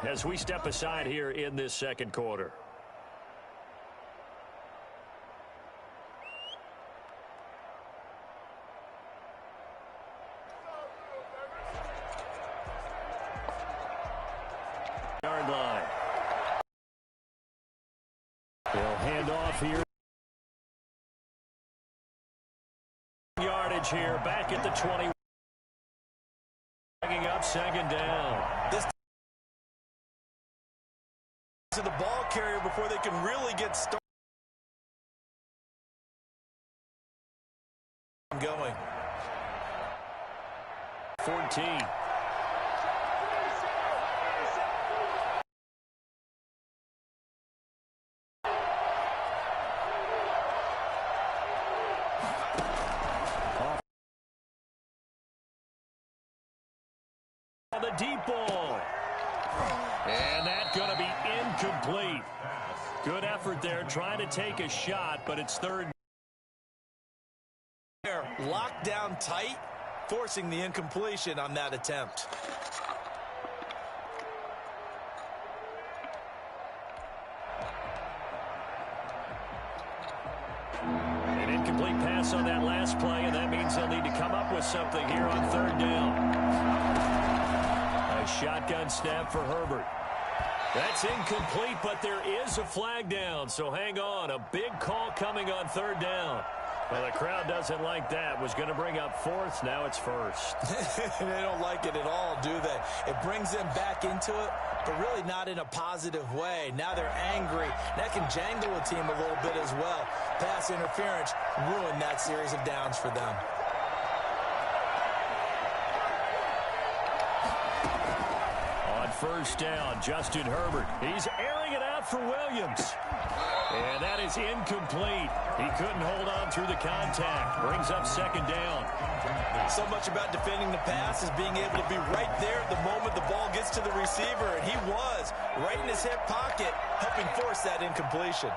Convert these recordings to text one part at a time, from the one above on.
as we step aside here in this second quarter. Yard line. They'll hand off here. Yardage here, back at the 20. Bringing up second down. This to the ball carrier before they can really get started going. 14. The deep ball. And that's going to be incomplete. Good effort there, trying to take a shot, but it's third. Locked down tight, forcing the incompletion on that attempt. An incomplete pass on that last play, and that means they'll need to come up with something here on third down. A shotgun snap for Herbert. That's incomplete, but there is a flag down, so hang on. A big call coming on third down. Well, the crowd doesn't like that. Was going to bring up fourth. Now it's first. They don't like it at all, do they? It brings them back into it, but really not in a positive way. Now they're angry. That can jangle a team a little bit as well. Pass interference ruined that series of downs for them. First down, Justin Herbert. He's airing it out for Williams. And that is incomplete. He couldn't hold on through the contact. Brings up second down. So much about defending the pass is being able to be right there at the moment the ball gets to the receiver. And he was right in his hip pocket, helping force that incompletion.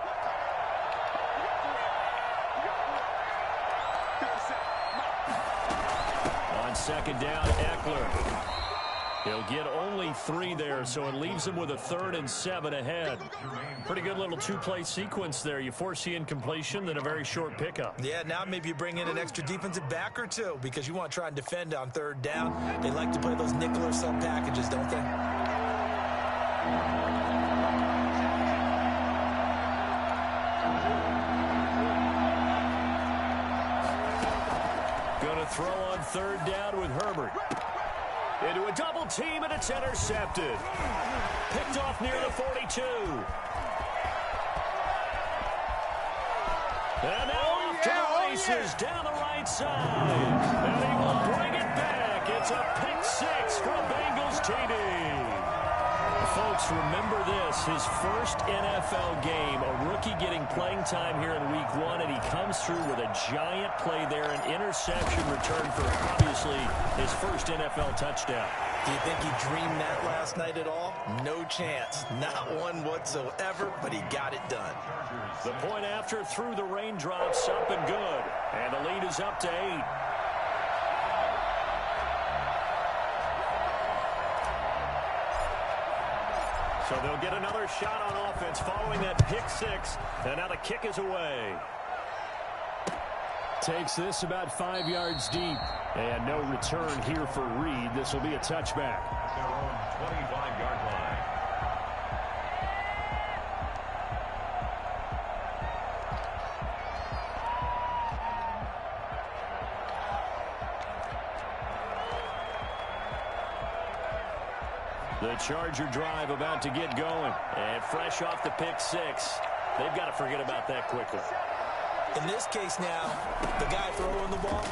On second down, Eckler. He'll get only 3 there, so it leaves him with a 3rd and 7 ahead. Pretty good little two-play sequence there. You force the incompletion, then a very short pickup. Yeah, now maybe you bring in an extra defensive back or two because you want to try and defend on third down. They like to play those nickel or sub packages, don't they? Going to throw on third down with Herbert. Into a double team, and it's intercepted. Picked off near the 42. And now off to the races down the right side. And he will bring it back. It's a pick 6 from Bengals TD. Folks, remember this, his first NFL game, a rookie getting playing time here in week 1, and he comes through with a giant play there, an interception return for obviously his first NFL touchdown. Do you think he dreamed that last night at all? No chance. Not one whatsoever, but he got it done. The point after through the raindrops, up and good, and the lead is up to 8. So they'll get another shot on offense following that pick 6. And now the kick is away. Takes this about 5 yards deep. And no return here for Reed. This will be a touchback. Their own 25-yard line. The Charger drive about to get going. And fresh off the pick 6. They've got to forget about that quickly. In this case now, the guy throwing the ball,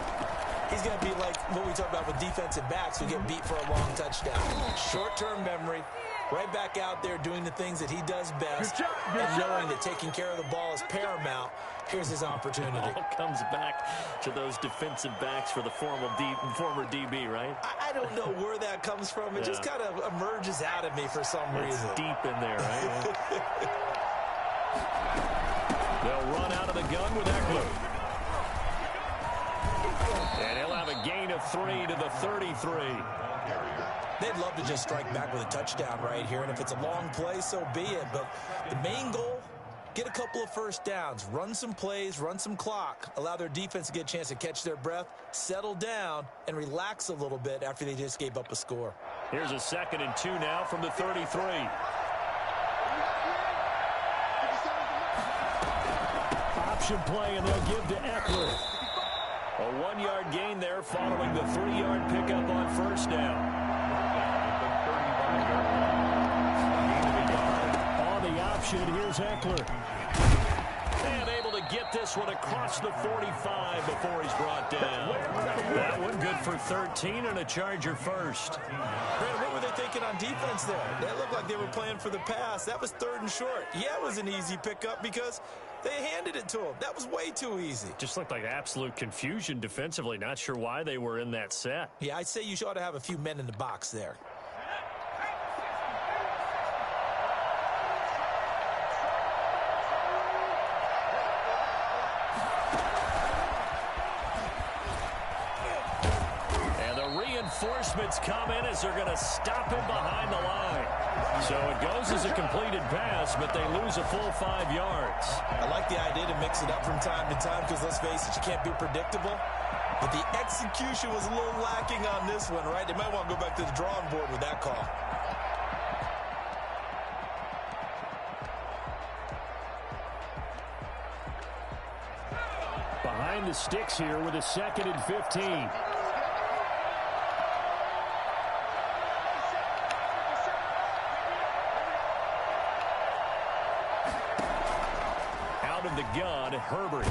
he's going to be like what we talk about with defensive backs who get beat for a long touchdown. Short-term memory, right back out there doing the things that he does best, and knowing that taking care of the ball is paramount. Here's his opportunity. All comes back to those defensive backs for the former DB, right? I don't know where that comes from. It just kind of emerges out of me for some reason. It's deep in there, right? They'll run out of the gun with Eckler. And he'll have a gain of 3 to the 33. They'd love to just strike back with a touchdown right here, and if it's a long play, so be it. But the main goal, get a couple of first downs, run some plays, run some clock, allow their defense to get a chance to catch their breath, settle down, and relax a little bit after they just gave up a score. Here's a 2nd and 2 now from the 33. Option play, and they'll give to Eckler. A 1-yard gain there following the 3-yard pickup on first down. On the option, here's Eckler. And able to get this one across the 45 before he's brought down. That one good for 13 and a Charger first. Brandon, what were they thinking on defense there? That looked like they were playing for the pass. That was 3rd and short. Yeah, it was an easy pickup because they handed it to him. That was way too easy. Just looked like absolute confusion defensively. Not sure why they were in that set. Yeah, I'd say you ought to have a few men in the box there. Reinforcements come in as they're going to stop him behind the line. So it goes as a completed pass, but they lose a full 5 yards. I like the idea to mix it up from time to time because, let's face it, you can't be predictable. But the execution was a little lacking on this one, right? They might want to go back to the drawing board with that call. Behind the sticks here with a 2nd and 15. The gun, Herbert.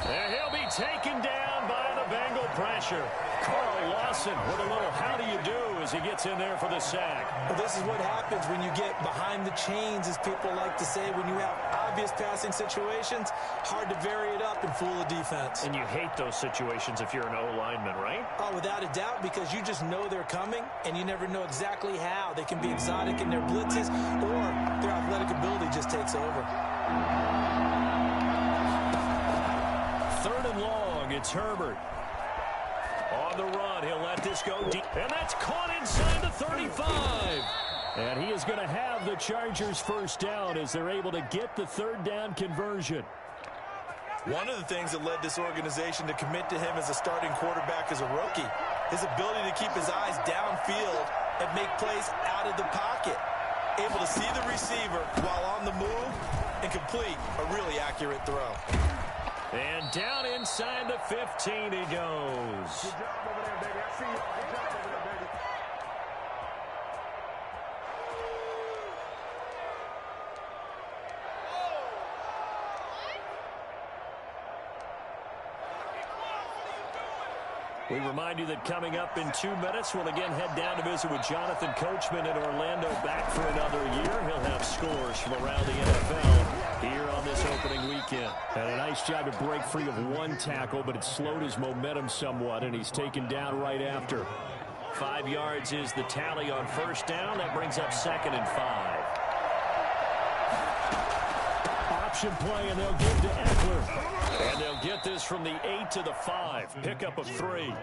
And he'll be taken down by the Bengal pressure. Carl Lawson with a little how do you do as he gets in there for the sack. Well, this is what happens when you get behind the chains, as people like to say. When you have obvious passing situations, hard to vary it up and fool the defense. And you hate those situations if you're an O-lineman, right? Oh, without a doubt, because you just know they're coming, and you never know exactly how. They can be exotic in their blitzes, or their athletic ability just takes over. 3rd and long, it's Herbert. On the run, he'll let this go deep. And that's caught inside the 35. And he is going to have the Chargers first down as they're able to get the 3rd down conversion. One of the things that led this organization to commit to him as a starting quarterback as a rookie, his ability to keep his eyes downfield and make plays out of the pocket. Able to see the receiver while on the move and complete a really accurate throw. And down inside the 15 he goes. Good job over there, baby. I see you. Good job over there, baby. We remind you that coming up in 2 minutes, we'll again head down to visit with Jonathan Coachman in Orlando, back for another year. He'll have scores from around the NFL here on this opening weekend. And a nice job to break free of 1 tackle, but it slowed his momentum somewhat, and he's taken down right after. 5 yards is the tally on first down. That brings up 2nd and 5. Option play, and they'll give to Eckler. And they'll get this from the 8 to the 5. Pickup of 3.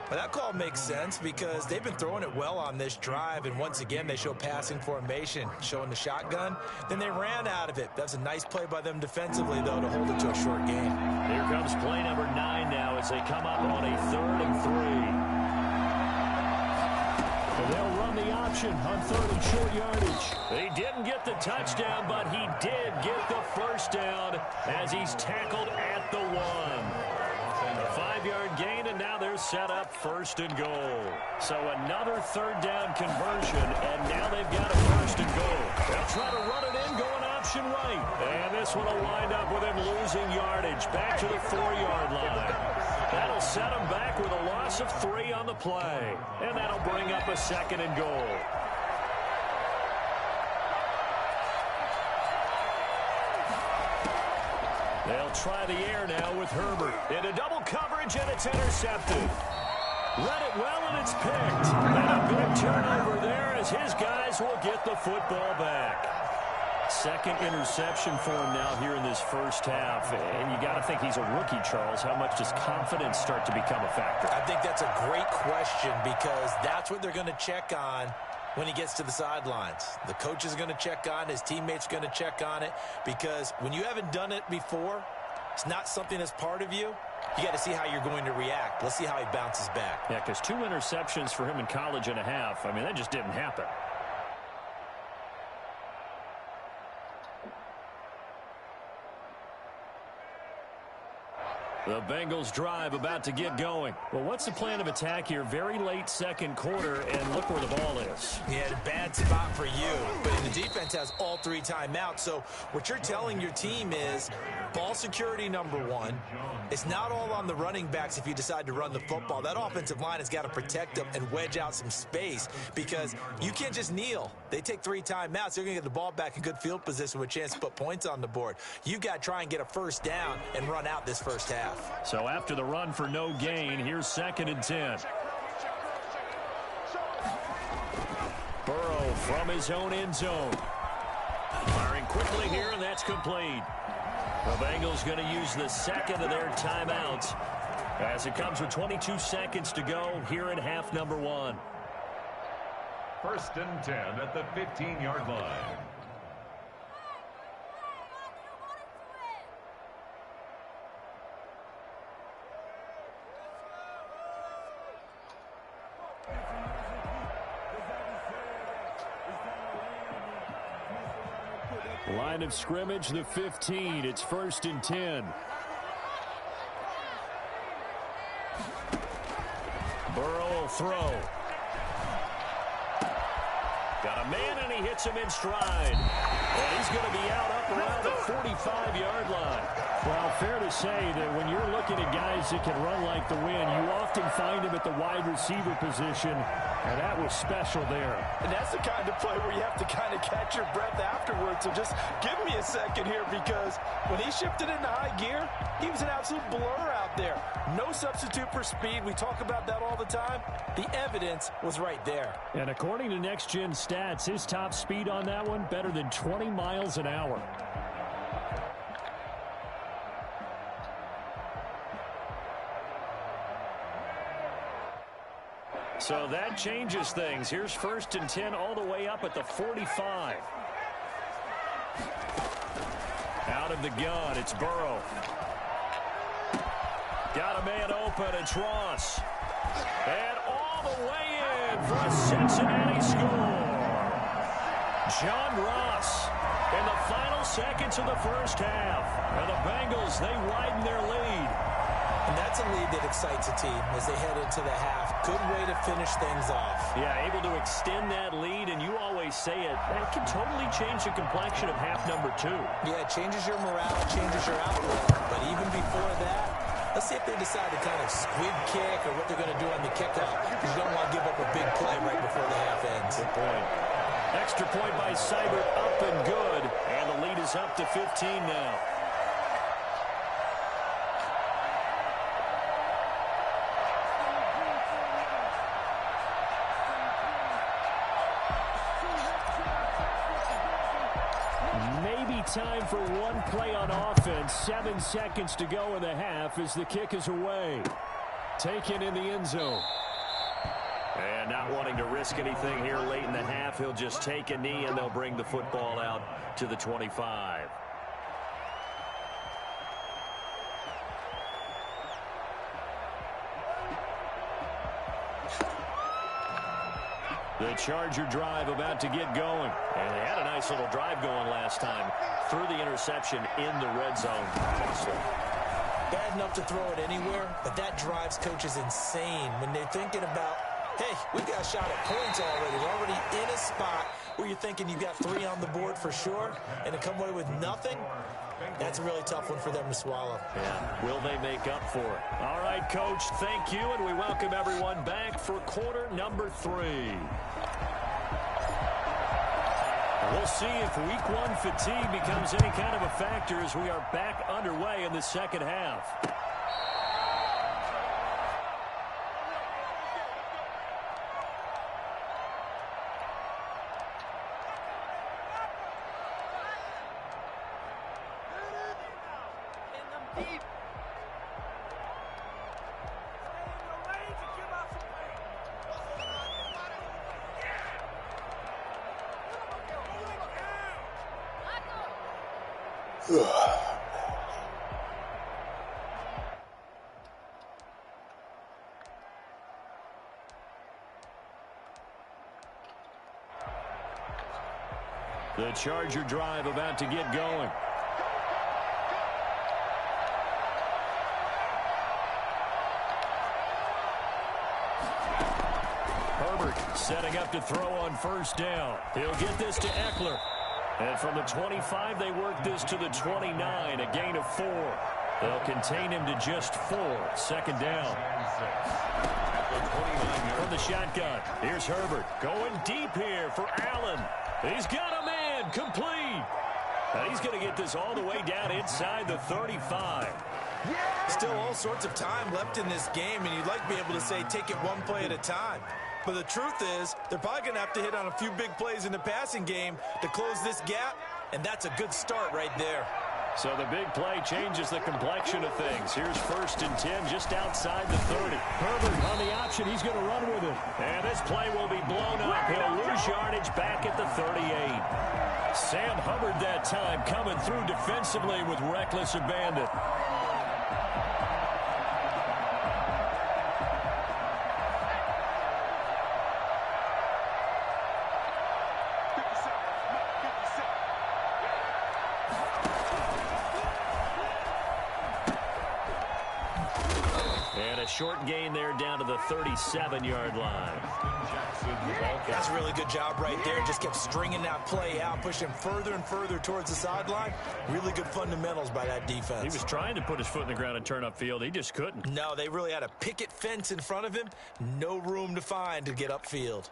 Well, that call makes sense because they've been throwing it well on this drive, and once again they show passing formation, showing the shotgun. Then they ran out of it. That's a nice play by them defensively, though, to hold it to a short game. Here comes play number 9 now as they come up on a 3rd and 3. And they'll run the option on 3rd and short yardage. He didn't get the touchdown, but he did get the first down as he's tackled at the 1. A 5-yard gain, and now they're set up 1st and goal. So another 3rd down conversion, and now they've got a 1st and goal. They'll try to run it in, going option right. And this one will wind up with him losing yardage back to the 4-yard line. That'll set him back with a loss of 3 on the play. And that'll bring up a 2nd and goal. They'll try the air now with Herbert. Into double coverage, and it's intercepted. Read it well, and it's picked. And a big turnover there as his guys will get the football back. Second interception for him now here in this first half. And you got to think he's a rookie, Charles. How much does confidence start to become a factor? I think that's a great question because that's what they're going to check on when he gets to the sidelines. The coach is going to check on it. His teammates are going to check on it because when you haven't done it before, it's not something that's part of you. You got to see how you're going to react. Let's see how he bounces back. Yeah, because 2 interceptions for him in college and a half. I mean, that just didn't happen. The Bengals drive about to get going. Well, what's the plan of attack here? Very late second quarter, and look where the ball is. Yeah, bad spot for you. But the defense has all 3 timeouts. So what you're telling your team is ball security number 1. It's not all on the running backs if you decide to run the football. That offensive line has got to protect them and wedge out some space because you can't just kneel. They take 3 timeouts. They're going to get the ball back in good field position with a chance to put points on the board. You've got to try and get a first down and run out this first half. So after the run for no gain, here's 2nd and 10. Burrow from his own end zone. Firing quickly here, and that's complete. The Bengals going to use the second of their timeouts as it comes with 22 seconds to go here in half number 1. 1st and 10 at the 15-yard line. Line of scrimmage, the 15. It's 1st and 10. Burrow will throw. Got a man, and he hits him in stride. And he's going to be out up around the 45-yard line. Well, fair to say that when you're looking at guys that can run like the wind, you often find them at the wide receiver position, and that was special there. And that's the kind of play where you have to kind of catch your breath afterwards. So just give me a second here because when he shifted into high gear, he was an absolute blur out there. No substitute for speed. We talk about that all the time. The evidence was right there. And according to Next Gen Stats, his top speed on that one, better than 20 miles an hour. So that changes things. Here's 1st and 10 all the way up at the 45. Out of the gun, it's Burrow. Got a man open, it's Ross. And all the way in for a Cincinnati score. John Ross in the final seconds of the first half. And the Bengals, they widen their lead. And that's a lead that excites a team as they head into the half. Good way to finish things off. Yeah, able to extend that lead, and you always say it, that can totally change the complexion of half number 2. Yeah, it changes your morale, it changes your outlook. But even before that, let's see if they decide to kind of squib kick or what they're going to do on the kickoff. Because you don't want to give up a big play right before the half ends. Good point. Extra point by Seibert, up and good. And the lead is up to 15 now. Time for one play on offense. 7 seconds to go in the half as the kick is away. Taken in the end zone. And not wanting to risk anything here late in the half, he'll just take a knee and they'll bring the football out to the 25. The Charger drive about to get going. And they had a nice little drive going last time. Threw the interception in the red zone. Bad enough to throw it anywhere, but that drives coaches insane when they're thinking about, hey, we got a shot at points already. We're already in a spot where you're thinking you've got 3 on the board for sure, and to come away with nothing, that's a really tough one for them to swallow. Yeah, will they make up for it? All right, Coach, thank you, and we welcome everyone back for quarter number 3. We'll see if week 1 fatigue becomes any kind of a factor as we are back underway in the second half. The Charger drive about to get going. Herbert setting up to throw on first down. He'll get this to Eckler. And from the 25, they work this to the 29, a gain of 4. They'll contain him to just 4. Second down. From the shotgun, here's Herbert. Going deep here for Allen. He's got a man complete. And he's going to get this all the way down inside the 35. Still all sorts of time left in this game, and you'd like to be able to say take it one play at a time. But the truth is, they're probably going to have to hit on a few big plays in the passing game to close this gap, and that's a good start right there. So the big play changes the complexion of things. Here's 1st and 10 just outside the 30. Herbert on the option. He's going to run with it. And this play will be blown up. He'll lose yardage back at the 38. Sam Hubbard that time coming through defensively with reckless abandon. Short gain there down to the 37-yard line. That's a really good job right there. Just kept stringing that play out, pushing further and further towards the sideline. Really good fundamentals by that defense. He was trying to put his foot in the ground and turn upfield. He just couldn't. No, they really had a picket fence in front of him. No room to find to get upfield.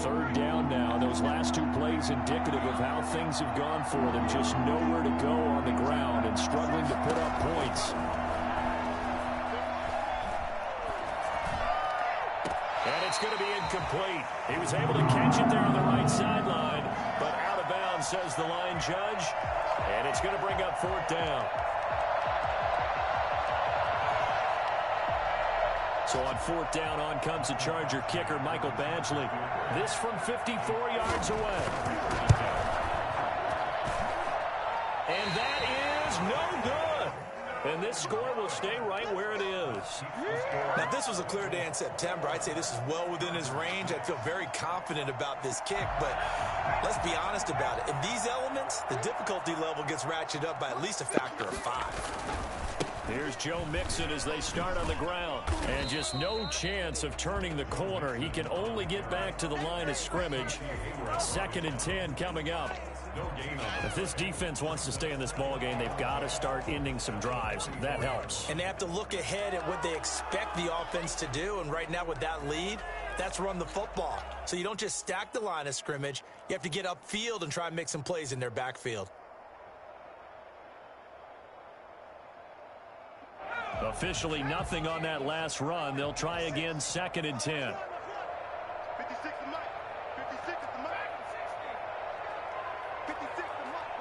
Third down now. Those last 2 plays indicative of how things have gone for them. Just nowhere to go on the ground and struggling to put up points. And it's going to be incomplete. He was able to catch it there on the right sideline, but out of bounds, says the line judge. And it's going to bring up 4th down. So on 4th down, on comes the Charger kicker, Michael Badgley. This from 54 yards away. And that is no good. And this score will stay right where it is. Now, this was a clear day in September. I'd say this is well within his range. I'd feel very confident about this kick, but let's be honest about it. In these elements, the difficulty level gets ratcheted up by at least a factor of 5. Here's Joe Mixon as they start on the ground. And just no chance of turning the corner. He can only get back to the line of scrimmage. 2nd and 10 coming up. If this defense wants to stay in this ballgame, they've got to start ending some drives. That helps. And they have to look ahead at what they expect the offense to do. And right now with that lead, that's run the football. So you don't just stack the line of scrimmage. You have to get upfield and try and make some plays in their backfield. Officially nothing on that last run. They'll try again 2nd and 10. 56 to Mike. 56 to Mike. 56 to Mike.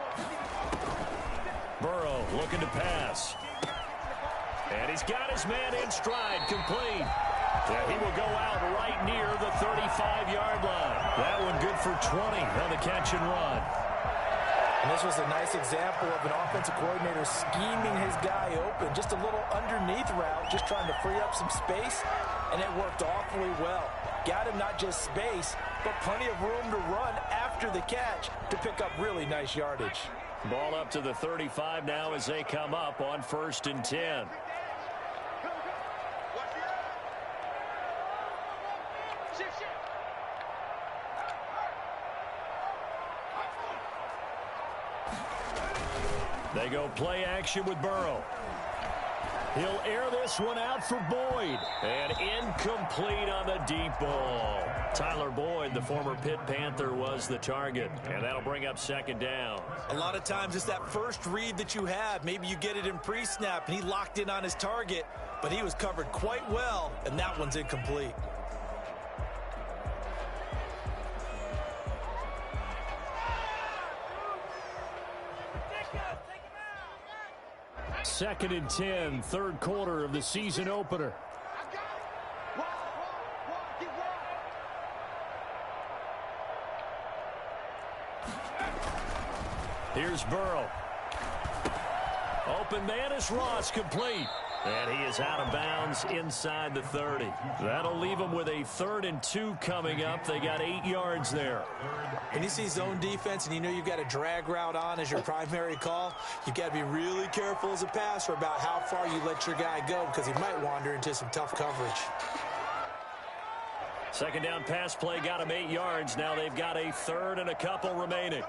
Burrow looking to pass. And he's got his man in stride, complete. And he will go out right near the 35-yard line. That one good for 20 on the catch and run. And this was a nice example of an offensive coordinator scheming his guy open. Just a little underneath route, just trying to free up some space, and it worked awfully well. Got him not just space, but plenty of room to run after the catch to pick up really nice yardage. Ball up to the 35 now as they come up on 1st and 10. They go play action with Burrow. He'll air this one out for Boyd. And incomplete on the deep ball. Tyler Boyd, the former Pitt Panther, was the target. And that'll bring up 2nd down. A lot of times it's that first read that you have. Maybe you get it in pre-snap and he locked in on his target, but he was covered quite well, and that one's incomplete. 2nd and 10, third quarter of the season opener. Here's Burrow. Open man is Ross, complete. And he is out of bounds inside the 30. That'll leave him with a 3rd and 2 coming up. They got 8 yards there. When you see zone defense and you know you've got a drag route on as your primary call, you've got to be really careful as a passer about how far you let your guy go because he might wander into some tough coverage. 2nd down pass play got him 8 yards. Now they've got a 3rd and a couple remaining.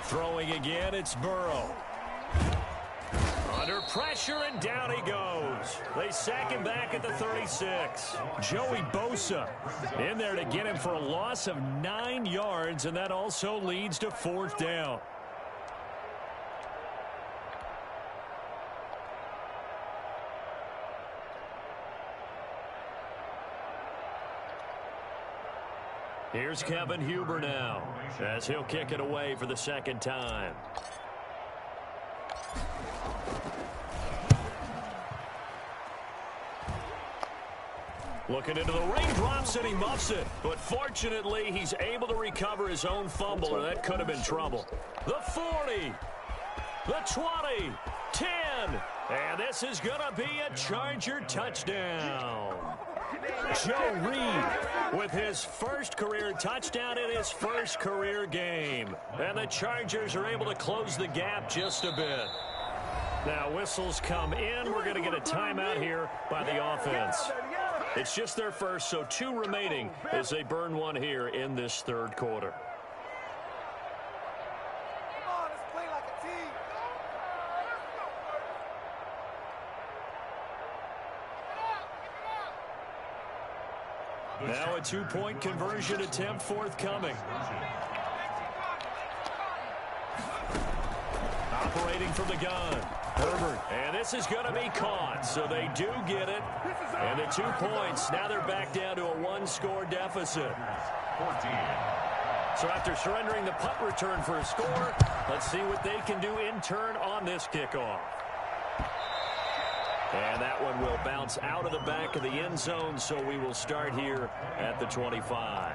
Throwing again, it's Burrow. Under pressure, and down he goes. They sack him back at the 36. Joey Bosa in there to get him for a loss of 9 yards, and that also leads to 4th down. Here's Kevin Huber now, as he'll kick it away for the 2nd time. Looking into the raindrops, and he muffs it. But fortunately, he's able to recover his own fumble, or that could have been trouble. The 40, the 20, 10, and this is going to be a Charger touchdown. Joe Reed with his first career touchdown in his first career game. And the Chargers are able to close the gap just a bit. Now whistles come in. We're going to get a timeout here by the offense. It's just their first, so 2 remaining as they burn one here in this 3rd quarter. Now a 2-point conversion attempt forthcoming. Operating from the gun. Herbert. And this is going to be caught. So they do get it. And the 2 points. Now they're back down to a 1-score deficit. 14. So after surrendering the punt return for a score, let's see what they can do in turn on this kickoff. And that one will bounce out of the back of the end zone, so we will start here at the 25.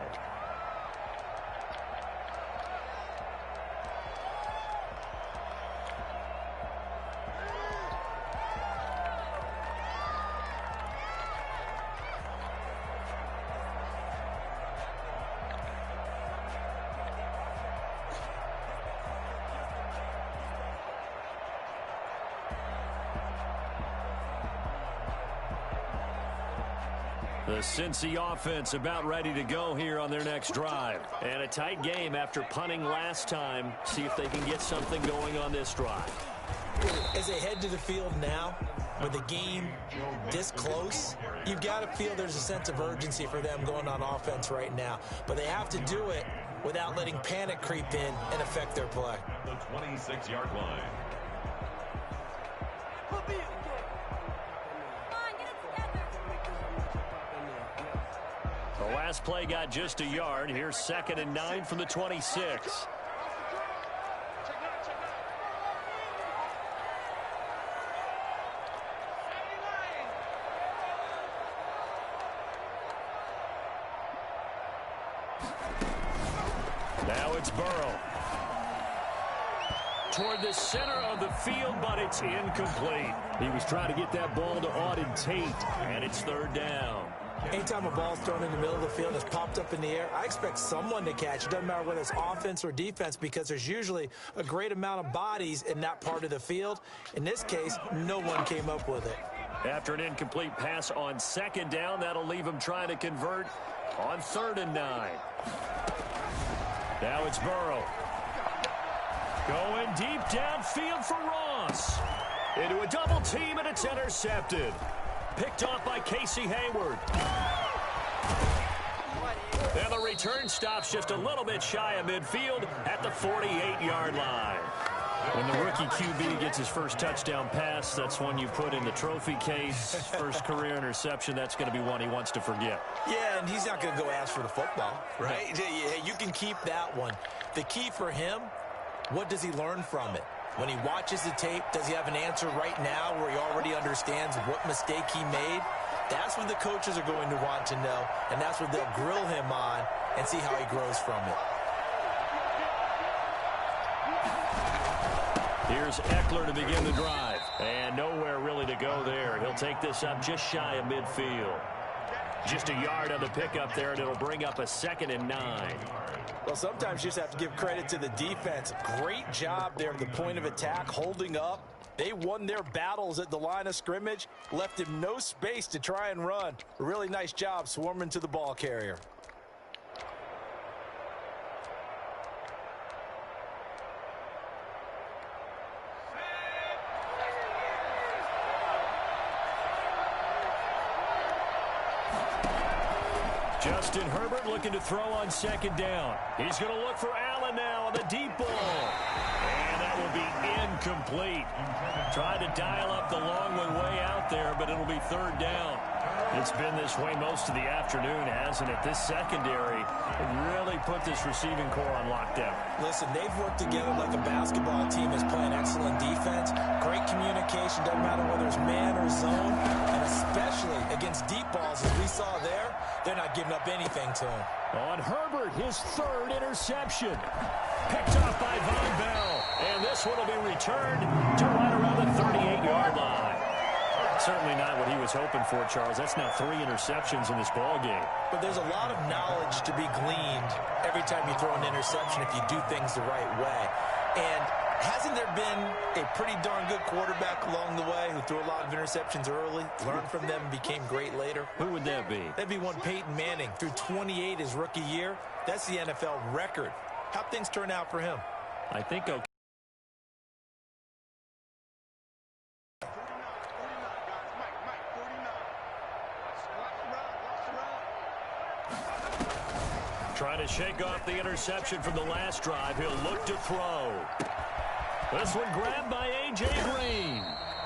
The Cincy offense about ready to go here on their next drive. And a tight game after punting last time. See if they can get something going on this drive. As they head to the field now, with the game this close, you've got to feel there's a sense of urgency for them going on offense right now. But they have to do it without letting panic creep in and affect their play. The 26-yard line. The last play got just a yard. Here's 2nd and 9 from the 26. Now it's Burrow. Toward the center of the field, but it's incomplete. He was trying to get that ball to Auden Tate, and it's 3rd down. Anytime a ball's thrown in the middle of the field and it's popped up in the air, I expect someone to catch. It doesn't matter whether it's offense or defense because there's usually a great amount of bodies in that part of the field. In this case, no one came up with it. After an incomplete pass on 2nd down, that'll leave him trying to convert on 3rd and 9. Now it's Burrow. Going deep downfield for Ross. Into a double team, and it's intercepted. Picked off by Casey Hayward. And the return stops just a little bit shy of midfield at the 48-yard line. When the rookie QB gets his first touchdown pass, that's one you put in the trophy case. First career interception, that's going to be one he wants to forget. Yeah, and he's not going to go ask for the football, right? You can keep that one. The key for him, what does he learn from it? When he watches the tape, does he have an answer right now where he already understands what mistake he made? That's what the coaches are going to want to know, and that's what they'll grill him on and see how he grows from it. Here's Eckler to begin the drive. And nowhere really to go there. He'll take this up just shy of midfield. Just a yard on the pickup there, and it'll bring up a 2nd and 9. Well, sometimes you just have to give credit to the defense. Great job there at the point of attack, holding up. They won their battles at the line of scrimmage, left him no space to try and run. A really nice job swarming to the ball carrier. Justin Herbert looking to throw on 2nd down. He's going to look for Allen now on the deep ball. And that will be incomplete. Tried to dial up the long one way out there, but it'll be 3rd down. It's been this way most of the afternoon, hasn't it? This secondary really put this receiving core on lockdown. Listen, they've worked together like a basketball team is playing excellent defense. Great communication, doesn't matter whether it's man or zone. And especially against deep balls, as we saw there, they're not giving up anything to him. On Herbert, his 3rd interception. Picked off by Von Bell. And this one will be returned to right around the 38-yard line. Certainly not what he was hoping for, Charles. That's now 3 interceptions in this ball game. But there's a lot of knowledge to be gleaned every time you throw an interception if you do things the right way. And hasn't there been a pretty darn good quarterback along the way who threw a lot of interceptions early, learned from them, and became great later? Who would that be? That'd be one Peyton Manning. Threw 28 his rookie year. That's the NFL record. How'd things turn out for him? I think okay. Trying to shake off the interception from the last drive. He'll look to throw. This one grabbed by A.J. Green.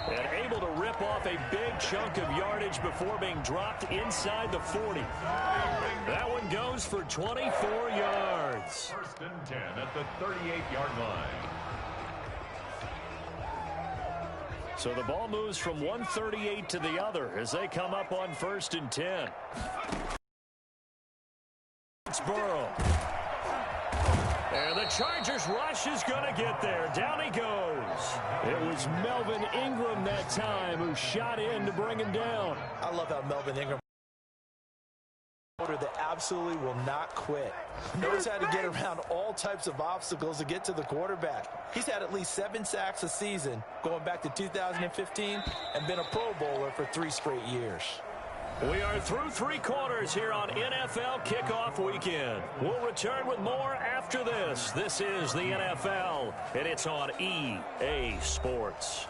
And able to rip off a big chunk of yardage before being dropped inside the 40. That one goes for 24 yards. 1st and 10 at the 38-yard line. So the ball moves from one 38 to the other as they come up on 1st and 10. It's Burrow. And the Chargers rush is going to get there. Down he goes. It was Melvin Ingram that time who shot in to bring him down. I love how Melvin Ingram that absolutely will not quit. Knows how to get around all types of obstacles to get to the quarterback. He's had at least 7 sacks a season going back to 2015 and been a Pro Bowler for 3 straight years. We are through 3 quarters here on NFL Kickoff Weekend. We'll return with more after this. This is the NFL, and it's on EA Sports.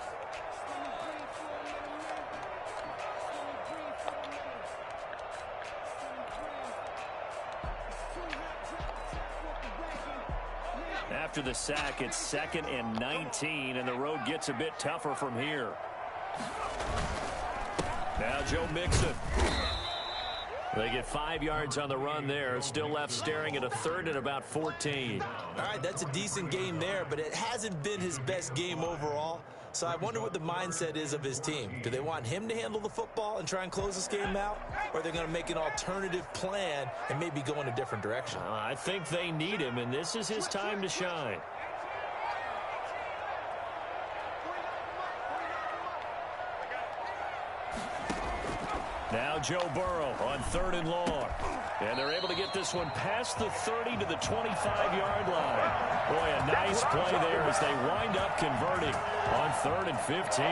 After the sack, it's 2nd and 19, and the road gets a bit tougher from here. Now Joe Mixon. They get 5 yards on the run there. Still left staring at a 3rd and about 14. All right, that's a decent game there, but it hasn't been his best game overall. So I wonder what the mindset is of his team. Do they want him to handle the football and try and close this game out? Or are they going to make an alternative plan and maybe go in a different direction? I think they need him, and this is his time to shine. Now Joe Burrow on 3rd and long. And they're able to get this one past the 30 to the 25-yard line. Boy, a nice play there as they wind up converting on 3rd and 15.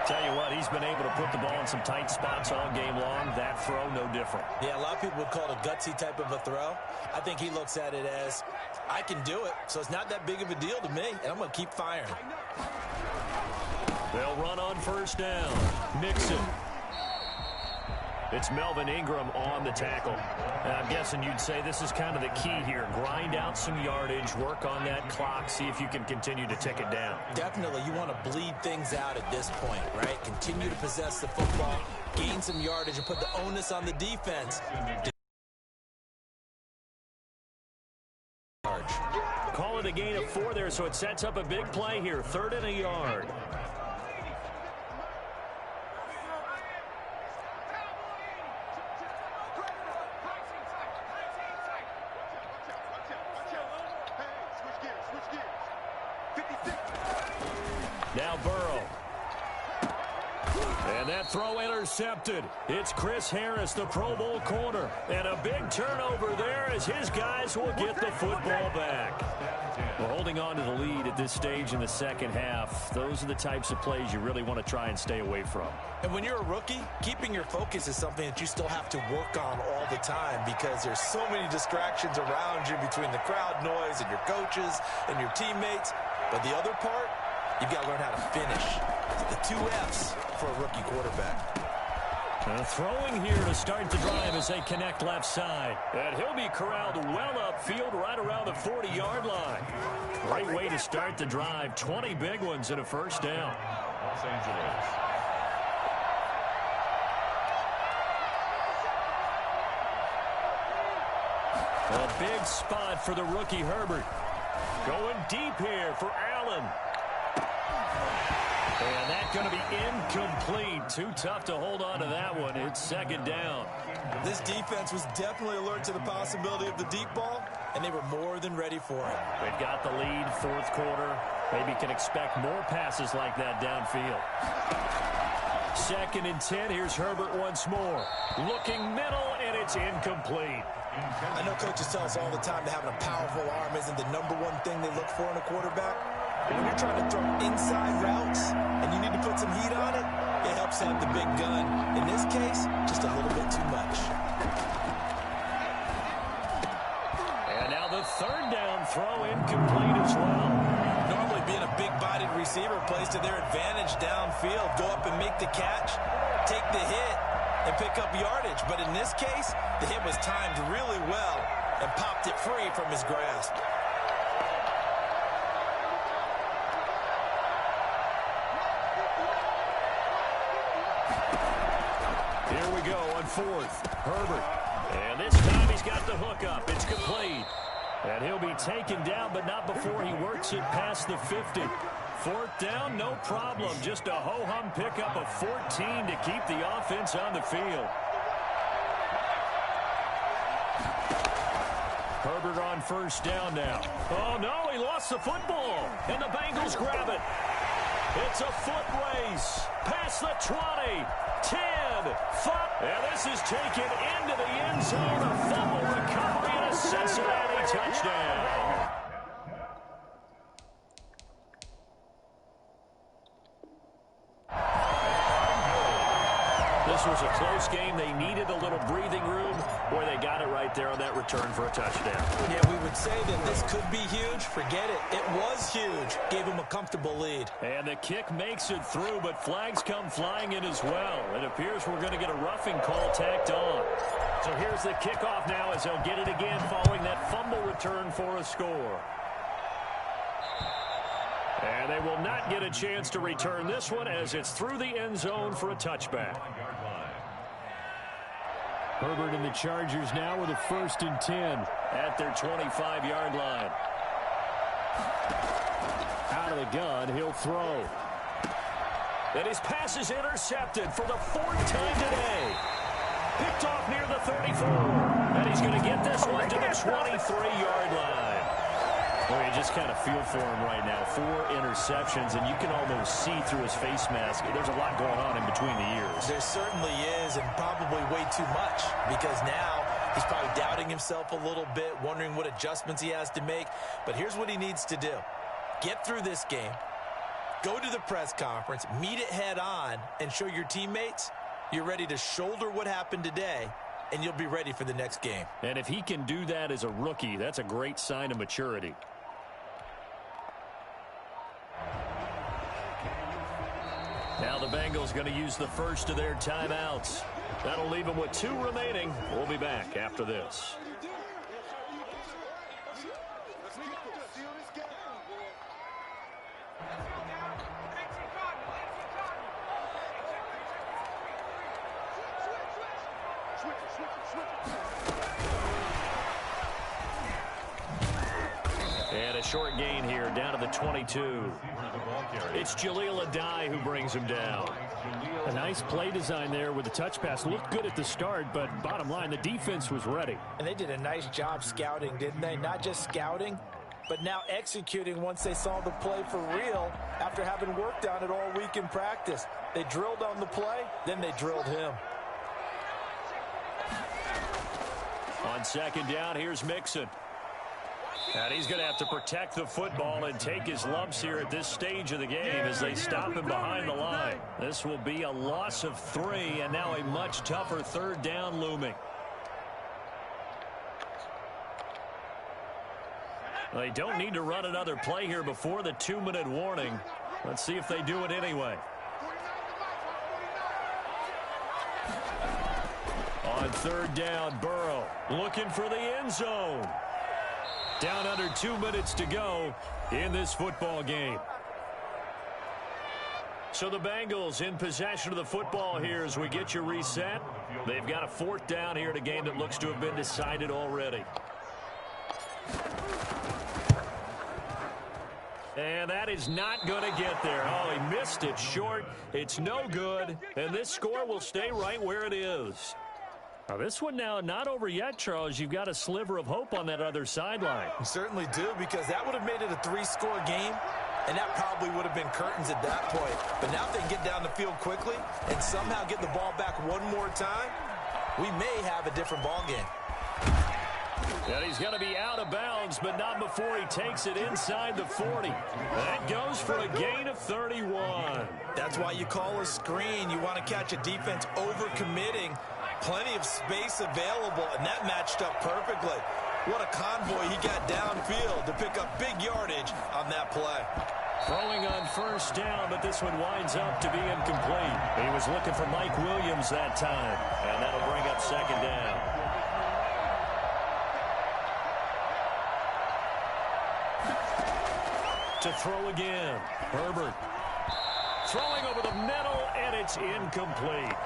Tell you what, he's been able to put the ball in some tight spots all game long. That throw, no different. Yeah, a lot of people would call it a gutsy type of a throw. I think he looks at it as, I can do it, so it's not that big of a deal to me, and I'm going to keep firing. They'll run on 1st down. Mixon. It's Melvin Ingram on the tackle. I'm guessing you'd say this is kind of the key here. Grind out some yardage, work on that clock, see if you can continue to tick it down. Definitely, you want to bleed things out at this point, right? Continue to possess the football, gain some yardage, and put the onus on the defense. Call it a gain of 4 there, so it sets up a big play here. 3rd and a yard. Now Burrow. And that throw intercepted. It's Chris Harris, the Pro Bowl corner. And a big turnover there as his guys will get the football back. We're holding on to the lead at this stage in the second half. Those are the types of plays you really want to try and stay away from. And when you're a rookie, keeping your focus is something that you still have to work on all the time because there's so many distractions around you between the crowd noise and your coaches and your teammates. But the other part, you've got to learn how to finish. The 2 F's for a rookie quarterback. Throwing here to start the drive as they connect left side. And he'll be corralled well upfield right around the 40-yard line. Great way to start the drive. 20 big ones and a first down. Los Angeles. A big spot for the rookie Herbert. Going deep here for Allen. And that's going to be incomplete. Too tough to hold on to that one. It's 2nd down. This defense was definitely alert to the possibility of the deep ball, and they were more than ready for it. They've got the lead, 4th quarter. Maybe can expect more passes like that downfield. 2nd and 10. Here's Herbert once more. Looking middle, and it's incomplete. I know coaches tell us all the time that having a powerful arm isn't the #1 thing they look for in a quarterback. But when you're trying to throw inside routes and you need to put some heat on it, it helps have the big gun. In this case, just a little bit too much. And now the 3rd down throw incomplete as well. Normally being a big-bodied receiver plays to their advantage downfield. Go up and make the catch, take the hit, and pick up yardage. But in this case, the hit was timed really well and popped it free from his grasp. Here we go on 4th. Herbert. And this time he's got the hook up. It's complete. And he'll be taken down, but not before he works it past the 50. 4th down, no problem. Just a ho-hum pickup of 14 to keep the offense on the field. Herbert on 1st down now. Oh, no, he lost the football. And the Bengals grab it. It's a foot race. Past the 20, 10, 5. And this is taken into the end zone. A fumble recovery and a Cincinnati touchdown. This was a close game. They needed a little breathing room where they got it right there on that return for a touchdown. Yeah, we would say that this could be huge. Forget it. It was huge. Gave him a comfortable lead. And the kick makes it through, but flags come flying in as well. It appears we're going to get a roughing call tacked on. So here's the kickoff now as they'll get it again following that fumble return for a score. And they will not get a chance to return this one as it's through the end zone for a touchback. Herbert and the Chargers now with a 1st and 10 at their 25-yard line. Out of the gun, he'll throw. And his pass is intercepted for the 4th time today. Picked off near the 34. And he's going to get this one to the 23-yard line. Well, you just kind of feel for him right now. 4 interceptions, and you can almost see through his face mask. There's a lot going on in between the ears. There certainly is, and probably way too much, because now he's probably doubting himself a little bit, wondering what adjustments he has to make. But here's what he needs to do. Get through this game, go to the press conference, meet it head on, and show your teammates you're ready to shoulder what happened today, and you'll be ready for the next game. And if he can do that as a rookie, that's a great sign of maturity. Now the Bengals going to use the first of their timeouts. That'll leave him with 2 remaining. We'll be back after this. And a short gain here, down to the 22. It's Jaleel Adai who brings him down. A nice play design there with the touch pass. Looked good at the start, but bottom line, the defense was ready. And they did a nice job scouting, didn't they? Not just scouting, but now executing once they saw the play for real after having worked on it all week in practice. They drilled on the play, then they drilled him. On second down, here's Mixon. And he's going to have to protect the football and take his lumps here at this stage of the game as they stop him behind the line. This will be a loss of 3, and now a much tougher third down looming. They don't need to run another play here before the 2-minute warning. Let's see if they do it anyway. On third down, Burrow looking for the end zone. Down under 2 minutes to go in this football game. So the Bengals in possession of the football here as we get you reset. They've got a 4th down here in a game that looks to have been decided already. And that is not going to get there. Oh, he missed it short. It's no good. And this score will stay right where it is. Now this one now not over yet, Charles. You've got a sliver of hope on that other sideline. You certainly do, because that would have made it a 3-score game, and that probably would have been curtains at that point. But now if they can get down the field quickly and somehow get the ball back one more time, we may have a different ball game. And he's going to be out of bounds, but not before he takes it inside the 40. That goes for a gain of 31. That's why you call a screen. You want to catch a defense over-committing. Plenty of space available, and that matched up perfectly. What a convoy he got downfield to pick up big yardage on that play. Throwing on first down, but this one winds up to be incomplete. He was looking for Mike Williams that time, and that'll bring up second down. To throw again, Herbert. Throwing over the middle, and it's incomplete.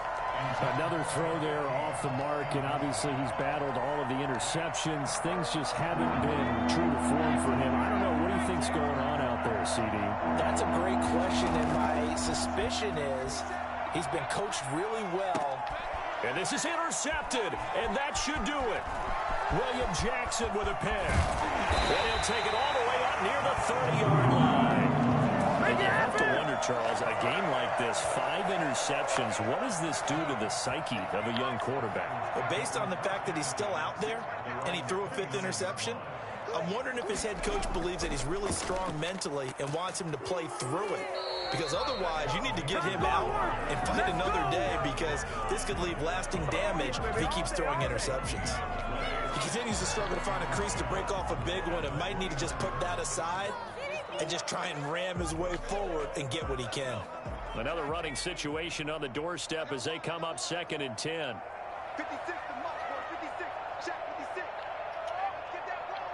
Another throw there off the mark, and obviously he's battled all of the interceptions. Things just haven't been true to form for him. I don't know. What do you think's going on out there, CD? That's a great question, and my suspicion is he's been coached really well. And this is intercepted, and that should do it. William Jackson with a pick. And he'll take it all the way out near the 30-yard line. And you have to wonder, Charles, a game like this, 5 interceptions, what does this do to the psyche of a young quarterback? Well, based on the fact that he's still out there and he threw a 5th interception, I'm wondering if his head coach believes that he's really strong mentally and wants him to play through it. Because otherwise, you need to get him out and fight another day, because this could leave lasting damage if he keeps throwing interceptions. He continues to struggle to find a crease to break off a big one, and might need to just put that aside and just try and ram his way forward and get what he can. Another running situation on the doorstep as they come up 2nd and 10. 56 to Mark, 56. Check 56. Get that ball,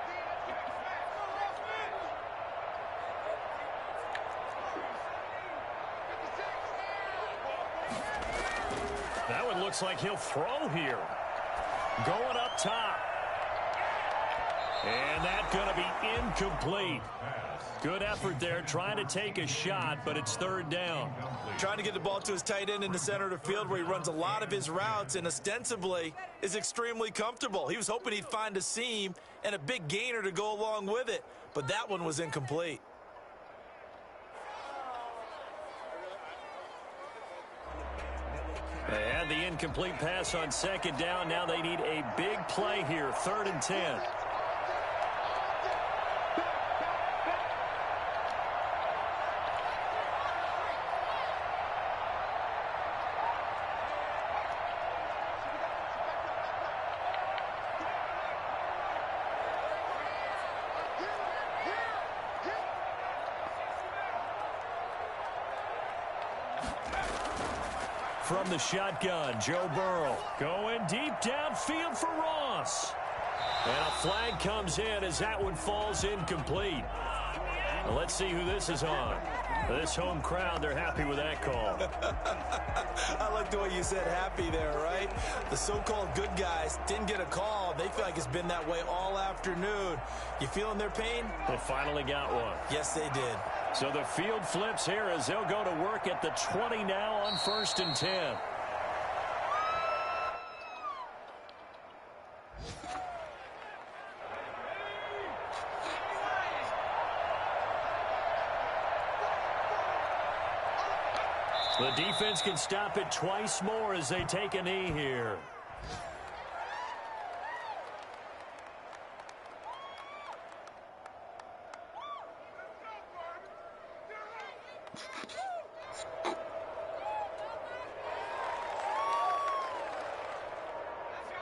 That one looks like he'll throw here. Going up top. And that's going to be incomplete. Good effort there, trying to take a shot, but it's 3rd down. Trying to get the ball to his tight end in the center of the field where he runs a lot of his routes and ostensibly is extremely comfortable. He was hoping he'd find a seam and a big gainer to go along with it, but that one was incomplete. They had the incomplete pass on 2nd down. Now they need a big play here, 3rd and 10. from the shotgun. Joe Burrow going deep downfield for Ross. And a flag comes in as that one falls incomplete. Now let's see who this is on. This home crowd, they're happy with that call. I like the way you said happy there, right? The so-called good guys didn't get a call. They feel like it's been that way all afternoon. You feeling their pain? They finally got one. Yes, they did. So the field flips here as they'll go to work at the 20 now on 1st and 10. The defense can stop it twice more as they take a knee here.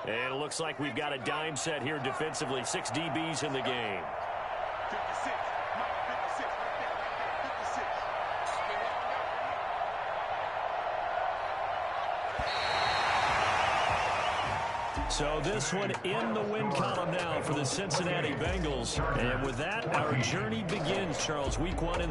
And it looks like we've got a dime set here defensively. 6 DBs in the game. 56. Mike, 56. Right there. 56. So this one in the win column now for the Cincinnati Bengals. And with that, our journey begins, Charles. Week 1 in